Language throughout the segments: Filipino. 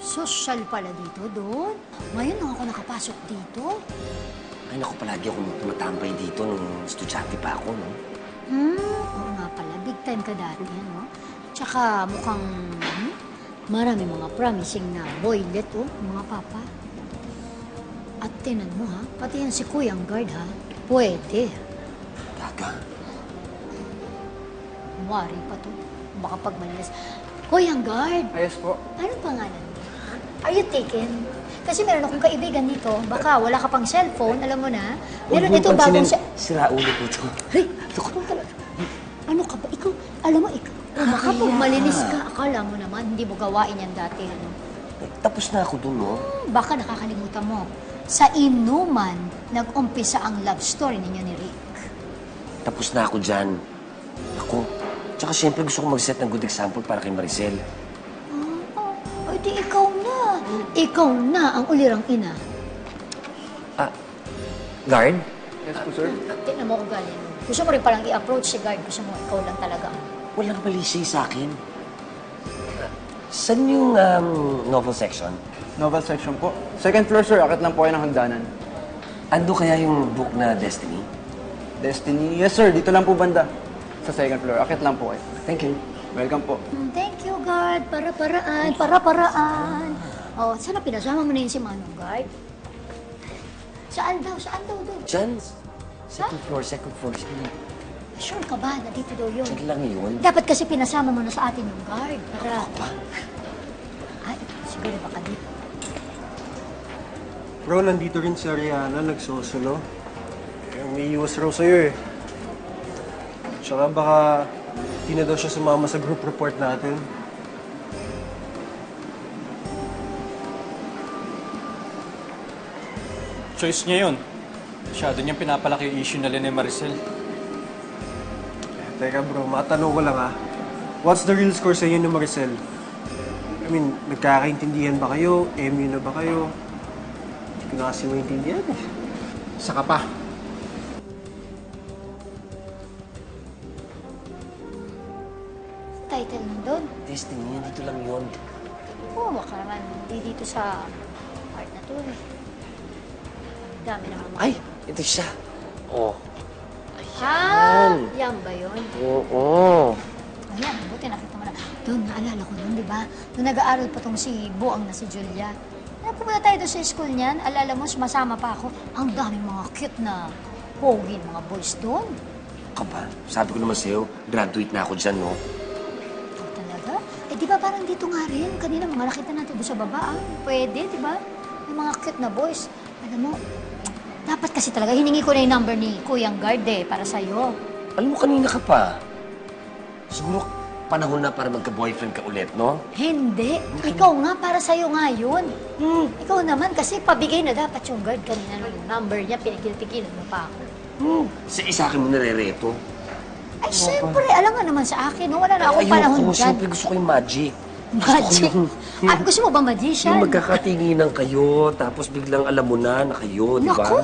Social pala dito, doon. Ngayon lang ako nakapasok dito. Ay, naku, palagi akong tumatambay dito nung estudyante pa ako, no? Oo nga pala. Big time ka dati, no? Tsaka mukhang marami mga promising na boylet, oh, mga papa. At tinan mo, ha? Pati yan si Kuyang Guard, ha? Pwede. Gaga. Mari pa to. Baka pag malinis. Kuyang Guard! Ayos po. Anong pangalan mo? Are you taken? Kasi meron akong kaibigan dito. Baka wala ka pang cellphone, alam mo na. Meron ito bagong... Sira ulo ko ito. Hey! Ano ka ba? Ikaw, alam mo, ikaw. Baka pag malinis ka, akala mo naman, hindi mo gawain yan dati, ano? Tapos na ako dun, no? Baka nakakalimutan mo. Sa inuman, nag-umpisa ang love story ninyo ni Rick. Tapos na ako dyan. Ako. Tsaka siyempre gusto ko mag-set ng good example para kay Maricel. O di ikaw na. Ikaw na ang ulirang ina. Guard? Yes po, sir. Tingnan mo kung galing mo. Gusto mo rin parang i-approach si guard. Gusto mo ikaw lang talaga. Walang mali siya sa akin. Saan yung novel section? Novel section po. Second floor, sir. Akit lang po kayo ng hagdanan. Ando kaya yung book na Destiny? Destiny? Yes, sir. Dito lang po banda. Sa second floor. Akit lang po kayo. Thank you. Welcome po. Thank you, guard. Para-paraan. Oh, sana pinasama mo na yun si Manong, guard? Saan daw? Doon? Diyan. Second floor. Sige. Sure ka ba na dito daw yun? Diyan lang yun. Dapat kasi pinasama mo na sa atin yung guard. Para... Ako ba? Ay, siguro baka dito. Bro, nandito rin si Ariana, nagsosolo. May iwas raw sa'yo eh. Tsaka baka di na daw siya sumama sa group report natin. Choice niya yun. Masyado niyang pinapalaki yung issue na ni Maricel. Teka bro, matanong ko lang ah. What's the real score sa inyo ni Maricel? I mean, nagkakaintindihan ba kayo? MU na ba kayo? Hindi ko na kasi maintindihan eh. Saka pa. Title nun doon. Destiny, dito lang yun. Oo, baka naman hindi dito sa part na to eh. Dami naman mga... Ay, ito siya. Oh. Yan ba yun? Oo. Ayan, buti nakita mo na. Doon, naalala ko doon, di ba? Doon nag-aaral pa tong si Buang na si Julia. Pumunta tayo doon sa school niyan. Alala mo, sumasama pa ako. Ang daming mga cute na pogi, mga boys doon. Ka ba? Sabi ko naman sa'yo, graduate na ako dyan, no? Oh, talaga? Eh, di ba parang dito nga rin? Kanina mga nakita natin doon sa baba, ah. Pwede, di ba? May mga cute na boys. Alam mo, dapat kasi talaga, hiningi ko na yung number ni Kuyang Guard eh, para sa'yo. Alam mo, kanina ka pa. Siguro panahon na para magka-boyfriend ka ulit, no? Hindi. Ikaw nga, para sa'yo nga yun. Ikaw naman, kasi pabigay na dapat yung guard kanina yung number niya, pinigil-tigilan mo pa ako. Sa akin mo nare-reto. Ay, syempre, alam nga naman sa akin, no? Wala na akong panahon Ayoko, dyan. siyempre gusto ko yung magic. Magic? Gusto mo ba magician? Yung magkakatinginan kayo, tapos biglang alam mo na kayo, di ba? Naku!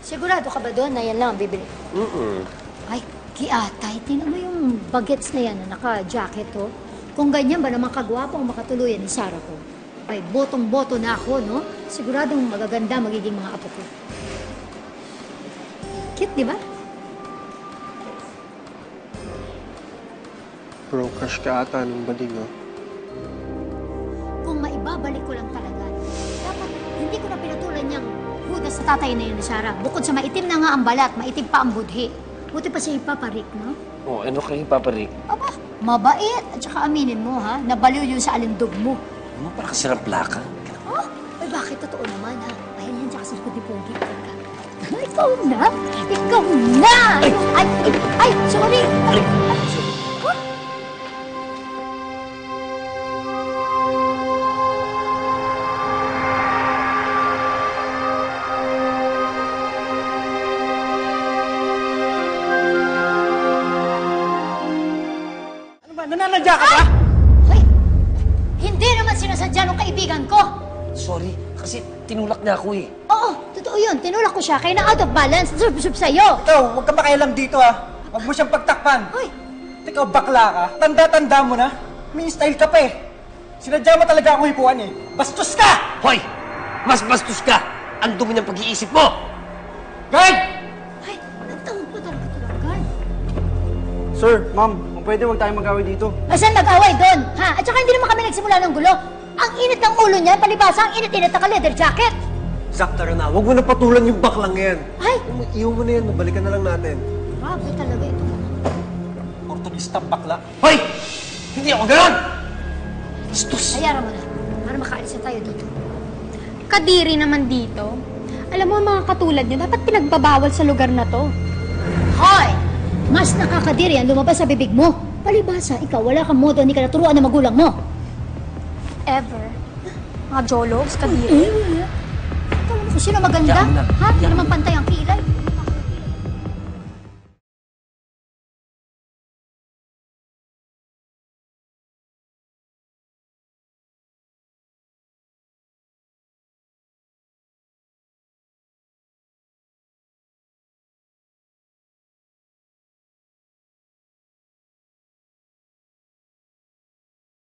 Sigurado ka ba doon na yan lang ang bibili? Ay, kiatay. Tingnan mo yung bagets na yan na naka-jacket, oh. Kung ganyan ba naman kagwapo ang makatuluyan ni Sarah ko? Ay, botong-boto na ako, no? Siguradong magaganda magiging mga apo ko. Cute, di ba? Bro, crush ka ata nung bading oh. Kung maibabalik ko lang talaga, dapat hindi ko na pinatulan niyang hudas sa tatay na yun ni Sarah. Bukod sa maitim na nga ang balat, maitim pa ang budhi. Buti pa siya ipaparik, no? Oh, ano kayo, Papa Rick? Aba, mabait. At saka aminin mo, ha? Nabaliw yun sa alindog mo. Ano, parang kasirang plaka. Oh, ay bakit totoo naman, ha? Ayun yan, tsaka sa likod ni Pogi. Ikaw na! Ikaw na! Ay, sorry! Ay, sorry. Huh? Ano ba? Nananadya ka ba? Ay, hindi naman sinasadya ng kaibigan ko. Sorry, kasi tinulak niya ako eh. Oo, totoo Totoo yun, tinulak ko siya, kaya na out of balance, sub sa'yo. Ikaw, huwag ka makialam dito ha. Huwag mo siyang pagtakpan. Hoy, Ikaw, bakla ka. Tanda-tanda mo na. May style ka pa eh. Sinadya mo talaga akong hipuan eh. Bastos ka! Hoy! Mas bastos ka! Ang dumi ng pag-iisip mo! Guard! ay, nagtawag pa talaga guard. Sir, ma'am, kung pwede huwag tayo mag-away dito. Asan mag-away doon, ha? At saka hindi naman kami nagsimula ng gulo. Ang init ng ulo niya, palibasa ang init-init na leather jacket. Zach, tara na. Huwag mo na patulan yung baklang yan. Ay, Iwan mo na yan. Balikan na lang natin. grabe talaga ito. Oportunistang bakla. Hoy! Hindi ako ganon! Bastos! Ayaran mo na, para makaalis na tayo dito. Kadiri naman dito. Alam mo, ang mga katulad nyo, dapat pinagbabawal sa lugar na to. Hoy! Mas nakakadiri ang lumabas sa bibig mo. Palibasa, ikaw, wala kang modo, hindi ka naturuan ng magulang mo. Ever. Mga jolos, kadiri. Wala. Ikaw, sino maganda? Diyan mo na. Ha? Hindi naman pantay ang kilay.